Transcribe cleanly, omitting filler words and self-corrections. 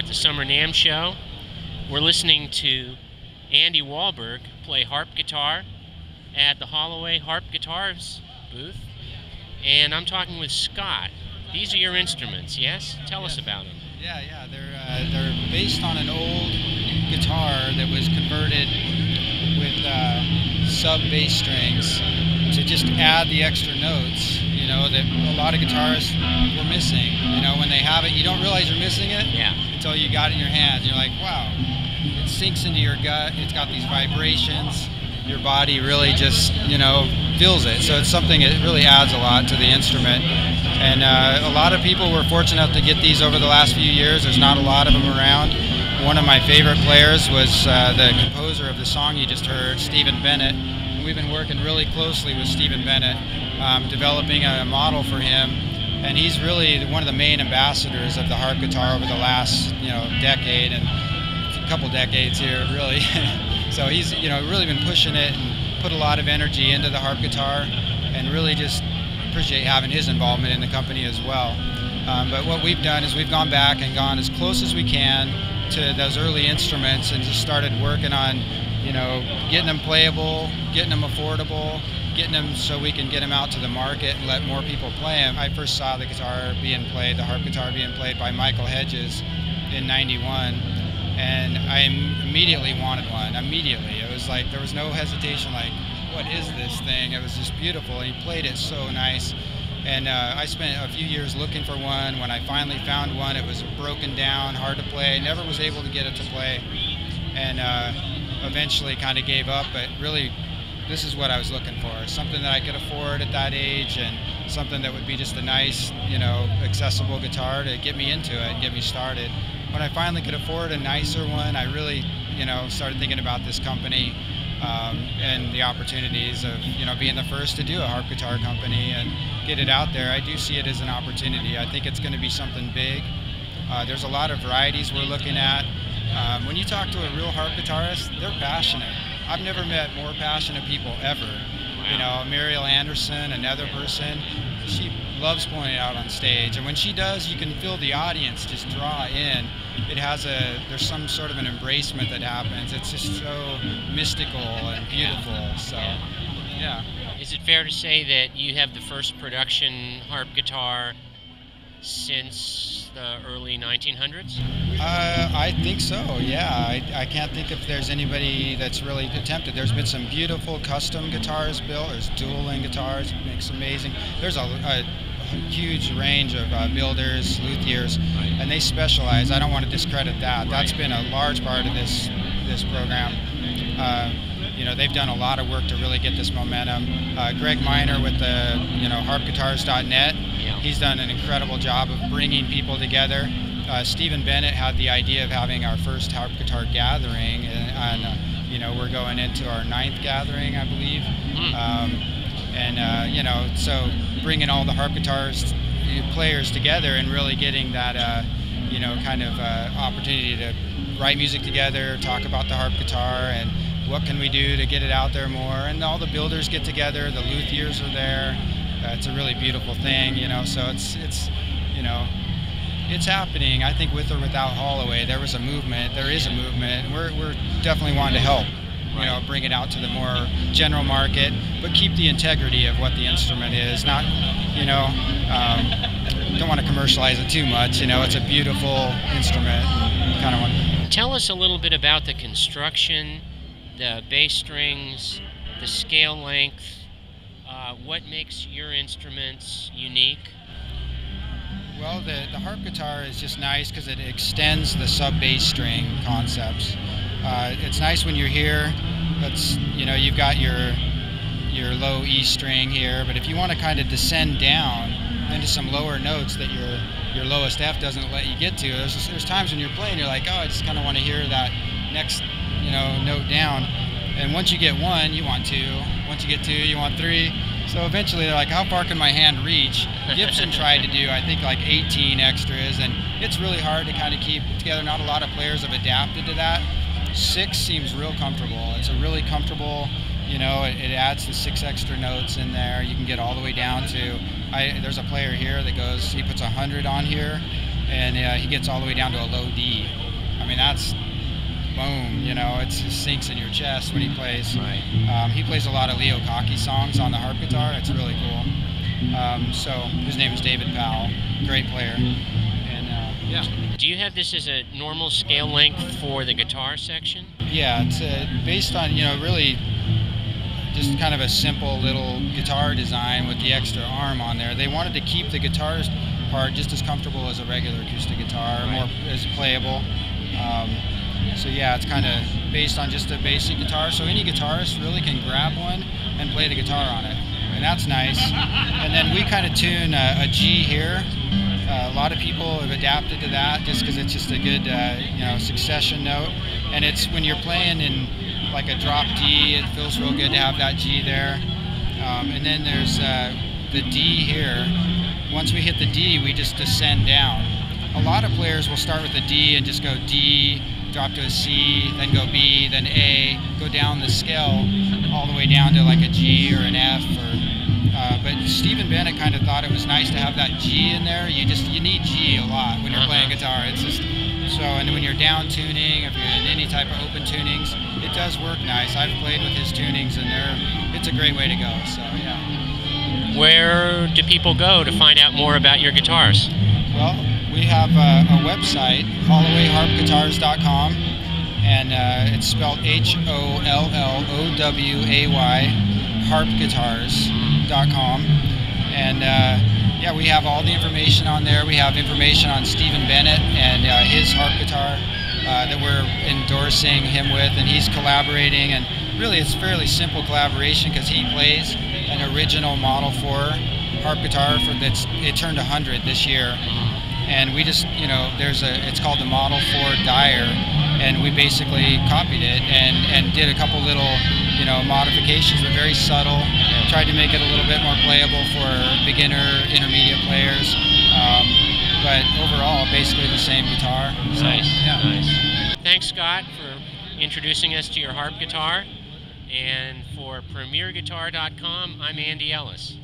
at the Summer NAMM show. We're listening to Andy Wahlberg play harp guitar at the Holloway Harp Guitars booth. And I'm talking with Scott. These are your instruments, yes? Tell us about them. Yeah. They're based on an old guitar that was converted with sub bass strings to just add the extra notes, you know, that a lot of guitarists were missing. You know, when they have it, you don't realize you're missing it until you got it in your hands. You're like, wow, it sinks into your gut. It's got these vibrations. Your body really just, you know, feels it. So it's something that really adds a lot to the instrument. And a lot of people were fortunate enough to get these over the last few years. There's not a lot of them around. One of my favorite players was the composer of the song you just heard, Bennett. And we've been working really closely with Bennett, developing a model for him. And he's really one of the main ambassadors of the harp guitar over the last, you know, decade and a couple decades here, really. So he's, you know, really been pushing it and put a lot of energy into the harp guitar, and really just appreciate having his involvement in the company as well. But what we've done is we've gone back and gone as close as we can to those early instruments and just started working on, you know, getting them playable, getting them affordable, getting them so we can get them out to the market and let more people play them. I first saw the guitar being played, the harp guitar being played by Michael Hedges in '91, and I immediately wanted one. Immediately. It was like there was no hesitation, like, what is this thing? It was just beautiful. He played it so nice. And I spent a few years looking for one. When I finally found one, it was broken down, hard to play. Never was able to get it to play, and eventually kind of gave up. But really, this is what I was looking for. Something that I could afford at that age, and something that would be just a nice, you know, accessible guitar to get me into it and get me started. When I finally could afford a nicer one, I really, you know, started thinking about this company and the opportunities of, you know, being the first to do a harp guitar company and get it out there. I do see it as an opportunity. I think it's going to be something big. There's a lot of varieties we're looking at. When you talk to a real harp guitarist, they're passionate. I've never met more passionate people ever. You know, Muriel Anderson, another person, she loves playing it out on stage, and when she does, you can feel the audience just draw in. There's some sort of an embracement that happens. It's just so mystical and beautiful. So, yeah. Is it fair to say that you have the first production harp guitar since the early 1900s? I think so, yeah. I can't think if there's anybody that's really attempted. There's been some beautiful custom guitars built. There's dueling guitars, it makes amazing. There's a huge range of builders, luthiers, and they specialize. I don't want to discredit that. That's been a large part of this program. You know, they've done a lot of work to really get this momentum. Greg Miner with the, you know, harpguitars.net, he's done an incredible job of bringing people together. Bennett had the idea of having our first harp guitar gathering, and you know, we're going into our 9th gathering, I believe. You know, so bringing all the harp guitars players together and really getting that, you know, kind of opportunity to write music together, talk about the harp guitar, and what can we do to get it out there more. And all the builders get together, the luthiers are there. It's a really beautiful thing, you know, so it's you know, it's happening. I think with or without Holloway, there was a movement, there is a movement, and we're definitely wanting to help, you know, bring it out to the more general market, but keep the integrity of what the instrument is. Not, you know, don't want to commercialize it too much, you know, it's a beautiful instrument. Kind of want. Tell us a little bit about the construction, the bass strings, the scale length, what makes your instruments unique? Well, the harp guitar is just nice because it extends the sub-bass string concepts. It's nice when you're here. That's, you know, you've got your low E string here, but if you want to kind of descend down into some lower notes that your lowest F doesn't let you get to, there's times when you're playing, you're like, oh, I just kind of want to hear that next, you know, note down. And once you get one, you want two. Once you get two, you want three. So eventually they're like, how far can my hand reach? Gibson tried to do, I think, like 18 extras, and it's really hard to kind of keep it together. Not a lot of players have adapted to that. 6 seems real comfortable. It's a really comfortable, you know, it adds the 6 extra notes in there. You can get all the way down to, there's a player here that goes, he puts 100 on here, and he gets all the way down to a low D. I mean, that's boom, you know, it just sinks in your chest when he plays. Right. He plays a lot of Leo Cocky songs on the harp guitar. It's really cool. So his name is David Powell, great player. And yeah. Do you have this as a normal scale length for the guitar section? Yeah, it's based on, you know, really just kind of a simple little guitar design with the extra arm on there. They wanted to keep the guitar part just as comfortable as a regular acoustic guitar, right. more as playable. So yeah, it's kind of based on just a basic guitar, so any guitarist really can grab one and play the guitar on it, and that's nice. And then we kind of tune a G here. A lot of people have adapted to that just because it's just a good you know, succession note, and it's when you're playing in like a drop D, it feels real good to have that G there. And then there's the D here. Once we hit the D, we just descend down. A lot of players will start with a D and just go D, drop to a C, then go B, then A, go down the scale all the way down to like a G or an F. But Stephen Bennett kind of thought it was nice to have that G in there. You need G a lot when you're playing guitar. It's just so, and when you're down tuning, if you're in any type of open tunings, it does work nice. I've played with his tunings, and it's a great way to go. So yeah. Where do people go to find out more about your guitars? Well, we have a website, hollowayharpguitars.com, and it's spelled HOLLOWAY, harpguitars.com. And yeah, we have all the information on there. We have information on Stephen Bennett and his harp guitar that we're endorsing him with, and he's collaborating. And really, it's a fairly simple collaboration because he plays an original Model 4 harp guitar it turned 100 this year. And we just, you know, it's called the Model 4 Dyer, and we basically copied it and did a couple little, you know, modifications, but very subtle. Tried to make it a little bit more playable for beginner, intermediate players. But overall, basically the same guitar. So, Nice, yeah. nice. Thanks, Scott, for introducing us to your harp guitar. And for PremierGuitar.com, I'm Andy Ellis.